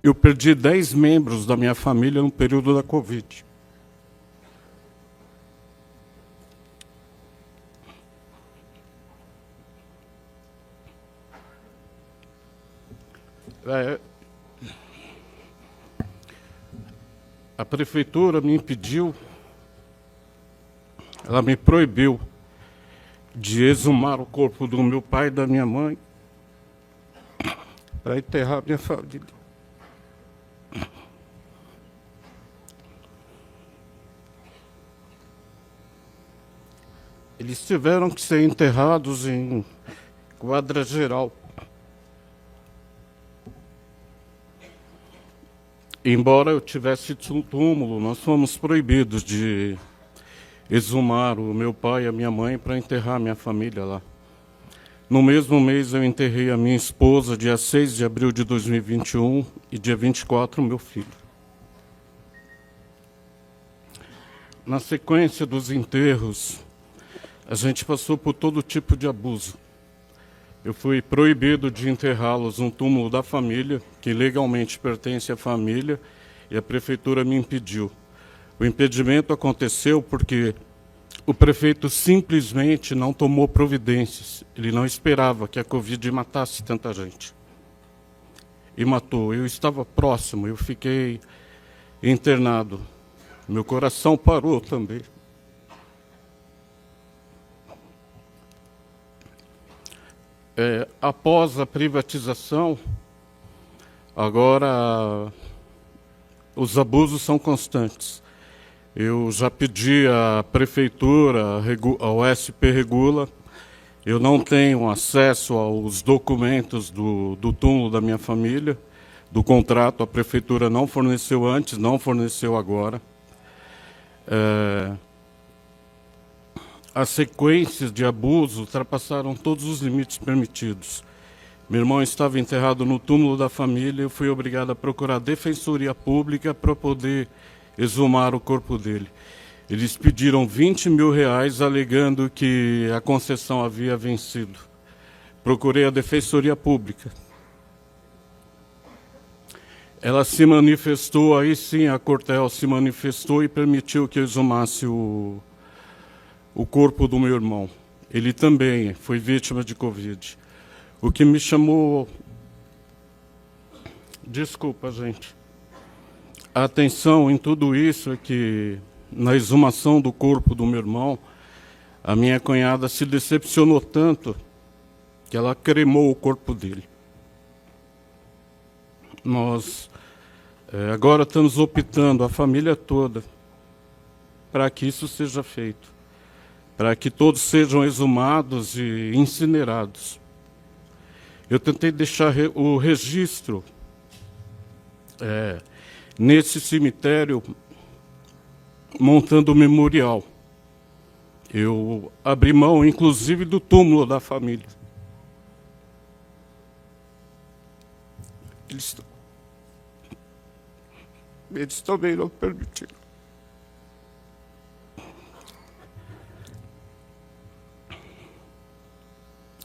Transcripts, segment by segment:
Eu perdi 10 membros da minha família no período da Covid. A prefeitura me impediu, ela me proibiu de exumar o corpo do meu pai e da minha mãe para enterrar minha família. Eles tiveram que ser enterrados em quadra geral. Embora eu tivesse túmulo, nós fomos proibidos de exumar o meu pai e a minha mãe para enterrar minha família lá. No mesmo mês eu enterrei a minha esposa, dia 6 de abril de 2021, e dia 24 o meu filho. Na sequência dos enterros, a gente passou por todo tipo de abuso. Eu fui proibido de enterrá-los no túmulo da família, que legalmente pertence à família, e a prefeitura me impediu. O impedimento aconteceu porque o prefeito simplesmente não tomou providências. Ele não esperava que a Covid matasse tanta gente. E matou. Eu estava próximo, eu fiquei internado. Meu coração parou também. Após a privatização, agora os abusos são constantes. Eu já pedi à prefeitura, ao SP Regula, eu não tenho acesso aos documentos do túmulo da minha família, do contrato, a prefeitura não forneceu antes, não forneceu agora. As sequências de abuso ultrapassaram todos os limites permitidos. Meu irmão estava enterrado no túmulo da família e eu fui obrigado a procurar a defensoria pública para poder exumar o corpo dele. Eles pediram 20 mil reais, alegando que a concessão havia vencido. Procurei a defensoria pública. Ela se manifestou, aí sim a Cortel se manifestou e permitiu que eu exumasse o corpo do meu irmão. Ele também foi vítima de Covid. O que me chamou... Desculpa, gente. A atenção em tudo isso é que, na exumação do corpo do meu irmão, a minha cunhada se decepcionou tanto que ela cremou o corpo dele. Nós agora estamos optando, a família toda, para que isso seja feito, para que todos sejam exumados e incinerados. Eu tentei deixar o registro nesse cemitério, montando o memorial. Eu abri mão, inclusive, do túmulo da família. Eles também não permitiram.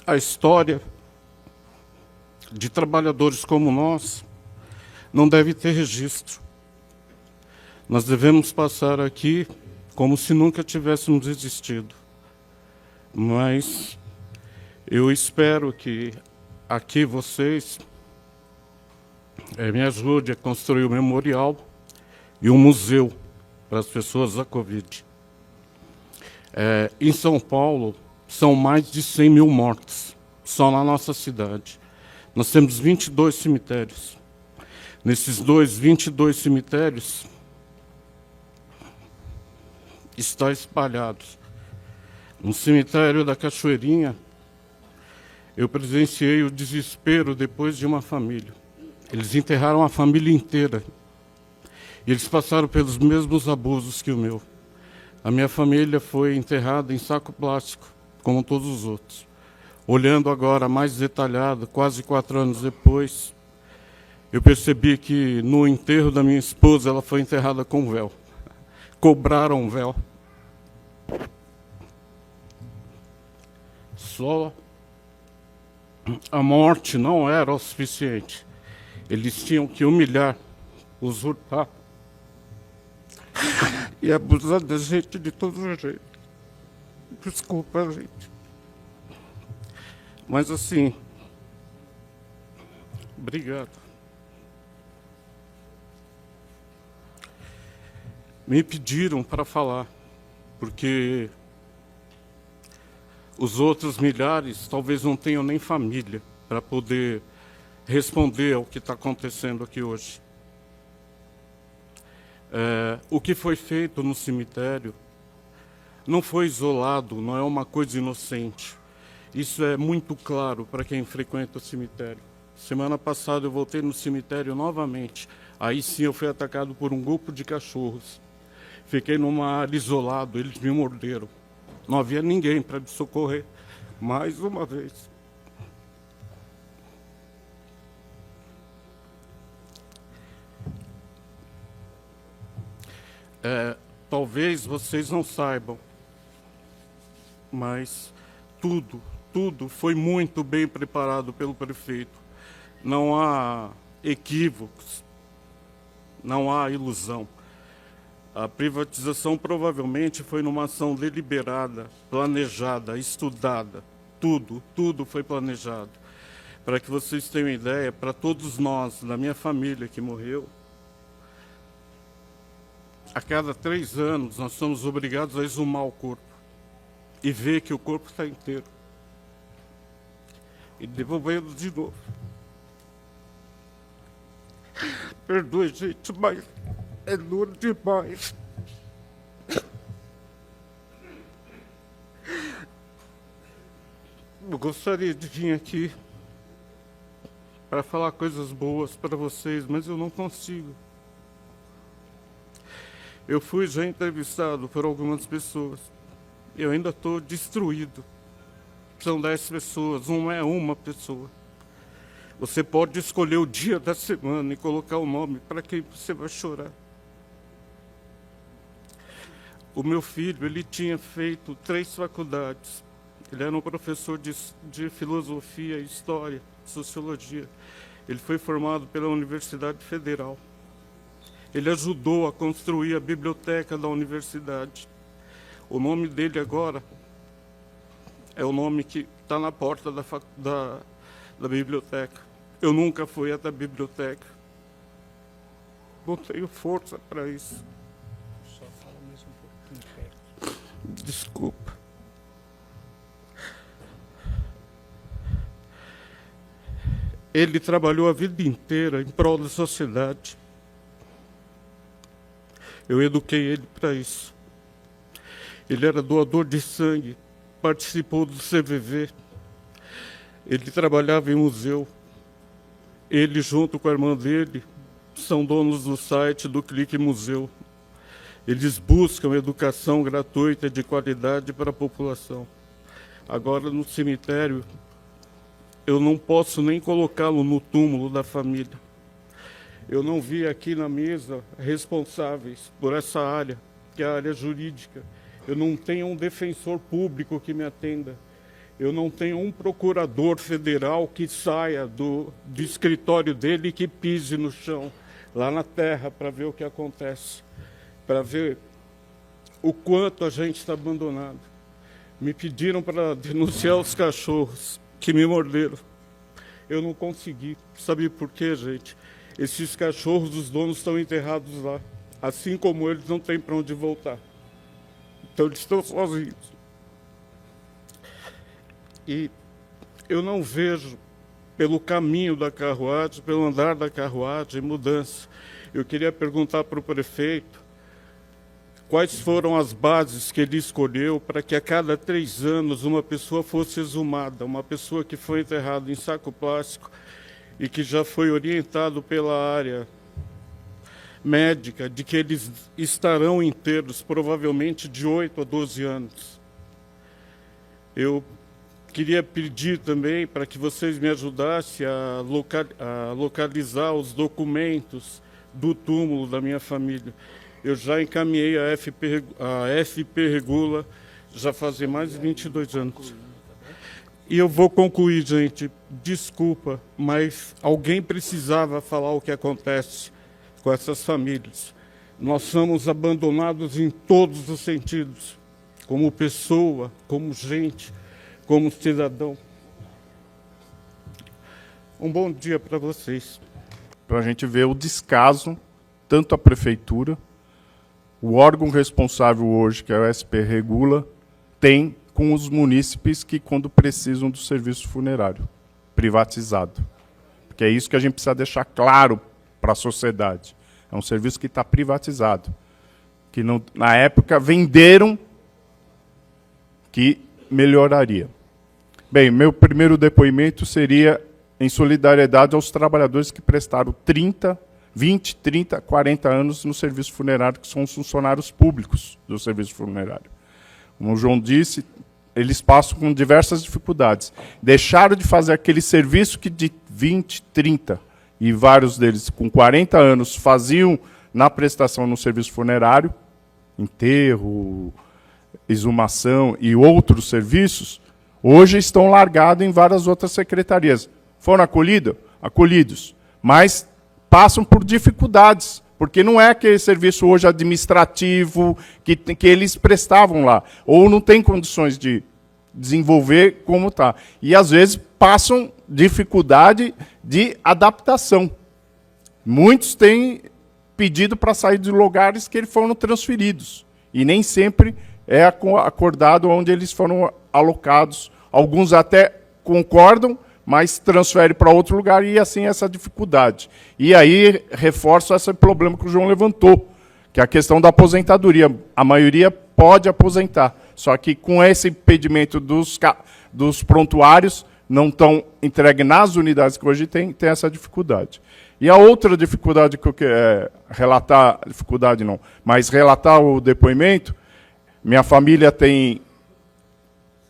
A história de trabalhadores como nós não deve ter registro. Nós devemos passar aqui como se nunca tivéssemos existido. Mas eu espero que aqui vocês me ajudem a construir um memorial e um museu para as pessoas da Covid. Em São Paulo, são mais de 100 mil mortos, só na nossa cidade. Nós temos 22 cemitérios. Nesses 22 cemitérios, está espalhados. No cemitério da Cachoeirinha, eu presenciei o desespero depois de uma família. Eles enterraram a família inteira. E eles passaram pelos mesmos abusos que o meu. A minha família foi enterrada em saco plástico, como todos os outros. Olhando agora mais detalhado, quase 4 anos depois, eu percebi que no enterro da minha esposa ela foi enterrada com véu. Cobraram um véu. Só a morte não era o suficiente. Eles tinham que humilhar, usurpar e abusar da gente de todo jeito. Desculpa, gente. Mas assim, obrigado. Me pediram para falar, porque os outros milhares talvez não tenham nem família para poder responder ao que está acontecendo aqui hoje. O que foi feito no cemitério não foi isolado, não é uma coisa inocente. Isso é muito claro para quem frequenta o cemitério. Semana passada eu voltei no cemitério novamente. Aí sim eu fui atacado por um grupo de cachorros. Fiquei numa área isolado, eles me morderam. Não havia ninguém para me socorrer. Mais uma vez. Talvez vocês não saibam, mas tudo foi muito bem preparado pelo prefeito. Não há equívocos, não há ilusão. A privatização provavelmente foi numa ação deliberada, planejada, estudada. Tudo foi planejado. Para que vocês tenham ideia, para todos nós, da minha família que morreu, a cada 3 anos nós somos obrigados a exumar o corpo e ver que o corpo está inteiro e devolvê-lo de novo. Perdoe, gente, mas é duro demais. Eu gostaria de vir aqui para falar coisas boas para vocês, mas eu não consigo. Eu fui já entrevistado por algumas pessoas. Eu ainda estou destruído. São 10 pessoas, não é uma pessoa. Você pode escolher o dia da semana e colocar o nome para quem você vai chorar. O meu filho, ele tinha feito 3 faculdades. Ele era um professor de filosofia, história, sociologia. Ele foi formado pela Universidade Federal. Ele ajudou a construir a biblioteca da universidade. O nome dele agora é o nome que está na porta da biblioteca. Eu nunca fui até a biblioteca. Não tenho força para isso. Só fala mais um pouquinho perto. Desculpa. Ele trabalhou a vida inteira em prol da sociedade. Eu eduquei ele para isso. Ele era doador de sangue, participou do CVV. Ele trabalhava em museu. Ele, junto com a irmã dele, são donos do site do Clique Museu. Eles buscam educação gratuita de qualidade para a população. Agora, no cemitério, eu não posso nem colocá-lo no túmulo da família. Eu não vi aqui na mesa responsáveis por essa área, que é a área jurídica. Eu não tenho um defensor público que me atenda. Eu não tenho um procurador federal que saia do escritório dele e que pise no chão, lá na terra, para ver o que acontece, para ver o quanto a gente está abandonado. Me pediram para denunciar os cachorros que me morderam. Eu não consegui. Sabe por quê, gente? Esses cachorros, os donos estão enterrados lá. Assim como eles, não têm para onde voltar. Então eles estão sozinhos. E eu não vejo, pelo caminho da carruagem, pelo andar da carruagem, mudança. Eu queria perguntar para o prefeito quais foram as bases que ele escolheu para que a cada 3 anos uma pessoa fosse exumada, uma pessoa que foi enterrada em saco plástico e que já foi orientado pela área médica de que eles estarão inteiros, provavelmente de 8 a 12 anos. Eu queria pedir também para que vocês me ajudassem a localizar os documentos do túmulo da minha família. Eu já encaminhei a FP Regula já fazem mais de 22 anos. E eu vou concluir, gente. Desculpa, mas alguém precisava falar o que acontece com essas famílias. Nós somos abandonados em todos os sentidos, como pessoa, como gente, como cidadão. Um bom dia para vocês. Para a gente ver o descaso, tanto a prefeitura, o órgão responsável hoje, que é o SP Regula, tem com os munícipes que, quando precisam do serviço funerário privatizado. Porque é isso que a gente precisa deixar claro para a sociedade. É um serviço que está privatizado. Que não, na época venderam que melhoraria. Bem, meu primeiro depoimento seria em solidariedade aos trabalhadores que prestaram 20, 30, 40 anos no serviço funerário, que são os funcionários públicos do serviço funerário. Como o João disse, eles passam com diversas dificuldades. Deixaram de fazer aquele serviço que de 20, 30 e vários deles com 40 anos faziam na prestação no serviço funerário, enterro, exumação e outros serviços, hoje estão largados em várias outras secretarias. Foram acolhidos, mas passam por dificuldades, porque não é aquele serviço hoje administrativo que eles prestavam lá, ou não tem condições de desenvolver como está. E, às vezes, passam dificuldade de adaptação. Muitos têm pedido para sair de lugares que eles foram transferidos, e nem sempre é acordado onde eles foram alocados. Alguns até concordam, mas transfere para outro lugar e, assim, essa dificuldade. E aí reforça esse problema que o João levantou, que é a questão da aposentadoria. A maioria pode aposentar, só que com esse impedimento dos prontuários, não estão entregues nas unidades que hoje tem essa dificuldade. E a outra dificuldade que eu quero relatar, dificuldade não, mas relatar o depoimento, minha família tem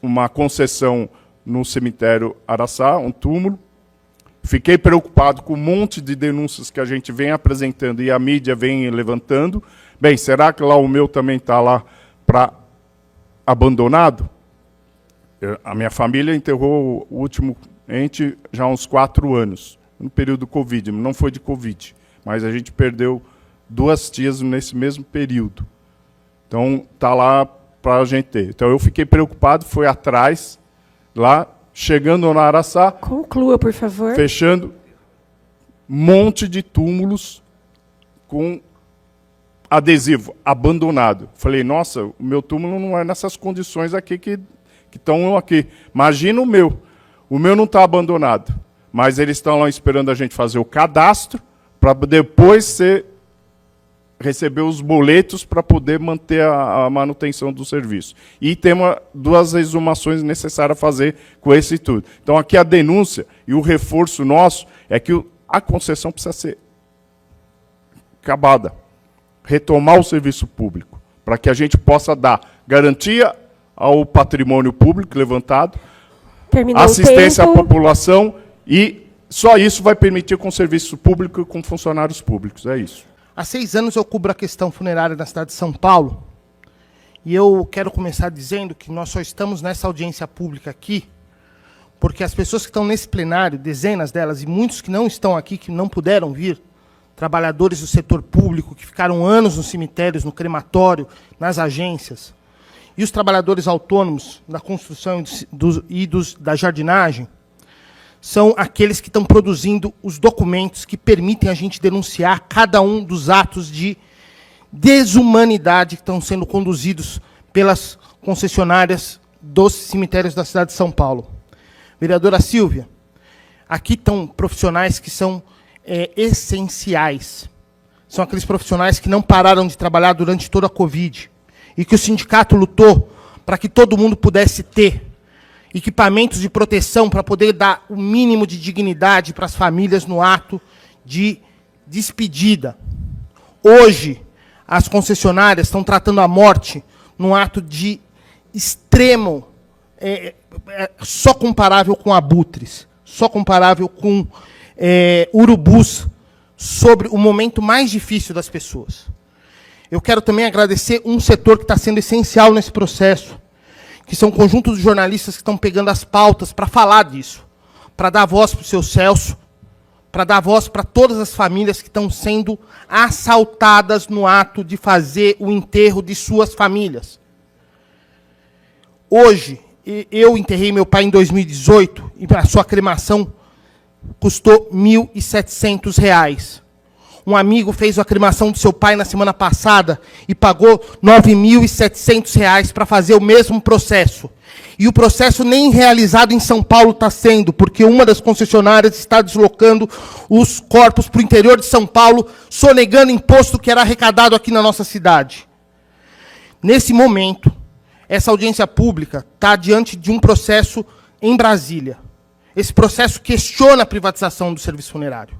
uma concessão no cemitério Araçá, um túmulo. Fiquei preocupado com um monte de denúncias que a gente vem apresentando e a mídia vem levantando. Bem, será que lá o meu também está lá para abandonado? A minha família enterrou o último ente já há uns 4 anos, no período do Covid. Não foi de Covid, mas a gente perdeu 2 tias nesse mesmo período. Então, está lá para a gente ter. Então, eu fiquei preocupado, fui atrás, lá, chegando na Araçá. Conclua, por favor. Fechando, monte de túmulos com adesivo, abandonado. Falei, nossa, o meu túmulo não é nessas condições aqui que estão aqui. Imagina o meu. O meu não está abandonado, mas eles estão lá esperando a gente fazer o cadastro para depois receber os boletos para poder manter a manutenção do serviço. E tem 2 exumações necessárias a fazer com esse tudo. Então, aqui a denúncia e o reforço nosso é que a concessão precisa ser acabada. Retomar o serviço público, para que a gente possa dar garantia ao patrimônio público levantado, Terminou assistência o à tempo. população, e só isso vai permitir com o serviço público e com funcionários públicos. É isso. Há 6 anos eu cubro a questão funerária na cidade de São Paulo. E eu quero começar dizendo que nós só estamos nessa audiência pública aqui porque as pessoas que estão nesse plenário, dezenas delas, e muitos que não estão aqui, que não puderam vir, trabalhadores do setor público, que ficaram anos nos cemitérios, no crematório, nas agências, e os trabalhadores autônomos da construção da jardinagem, são aqueles que estão produzindo os documentos que permitem a gente denunciar cada um dos atos de desumanidade que estão sendo conduzidos pelas concessionárias dos cemitérios da cidade de São Paulo. Vereadora Silvia, aqui estão profissionais que são essenciais. São aqueles profissionais que não pararam de trabalhar durante toda a Covid e que o sindicato lutou para que todo mundo pudesse ter equipamentos de proteção para poder dar o mínimo de dignidade para as famílias no ato de despedida. Hoje, as concessionárias estão tratando a morte num ato de extremo, só comparável com abutres, só comparável com urubus, sobre o momento mais difícil das pessoas. Eu quero também agradecer um setor que está sendo essencial nesse processo, que são um conjunto de jornalistas que estão pegando as pautas para falar disso, para dar voz para o seu Celso, para dar voz para todas as famílias que estão sendo assaltadas no ato de fazer o enterro de suas famílias. Hoje, eu enterrei meu pai em 2018 e a sua cremação custou R$ 1.700. Um amigo fez a cremação do seu pai na semana passada e pagou R$ 9.700 para fazer o mesmo processo. E o processo nem realizado em São Paulo está sendo, porque uma das concessionárias está deslocando os corpos para o interior de São Paulo, sonegando imposto que era arrecadado aqui na nossa cidade. Nesse momento, essa audiência pública está diante de um processo em Brasília. Esse processo questiona a privatização do serviço funerário.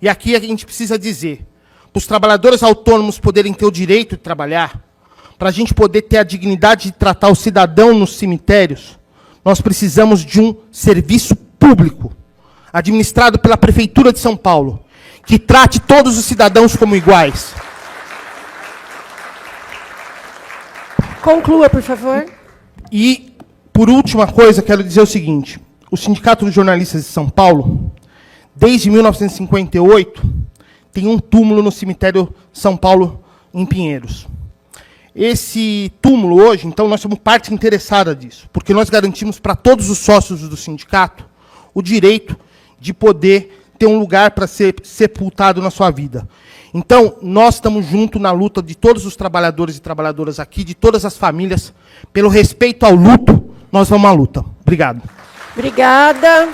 E aqui a gente precisa dizer, para os trabalhadores autônomos poderem ter o direito de trabalhar, para a gente poder ter a dignidade de tratar o cidadão nos cemitérios, nós precisamos de um serviço público, administrado pela Prefeitura de São Paulo, que trate todos os cidadãos como iguais. Conclua, por favor. E, por última coisa, quero dizer o seguinte, o Sindicato dos Jornalistas de São Paulo, desde 1958, tem um túmulo no cemitério São Paulo, em Pinheiros. Esse túmulo hoje, então, nós somos parte interessada disso, porque nós garantimos para todos os sócios do sindicato o direito de poder ter um lugar para ser sepultado na sua vida. Então, nós estamos juntos na luta de todos os trabalhadores e trabalhadoras aqui, de todas as famílias, pelo respeito ao luto, nós vamos à luta. Obrigado. Obrigada.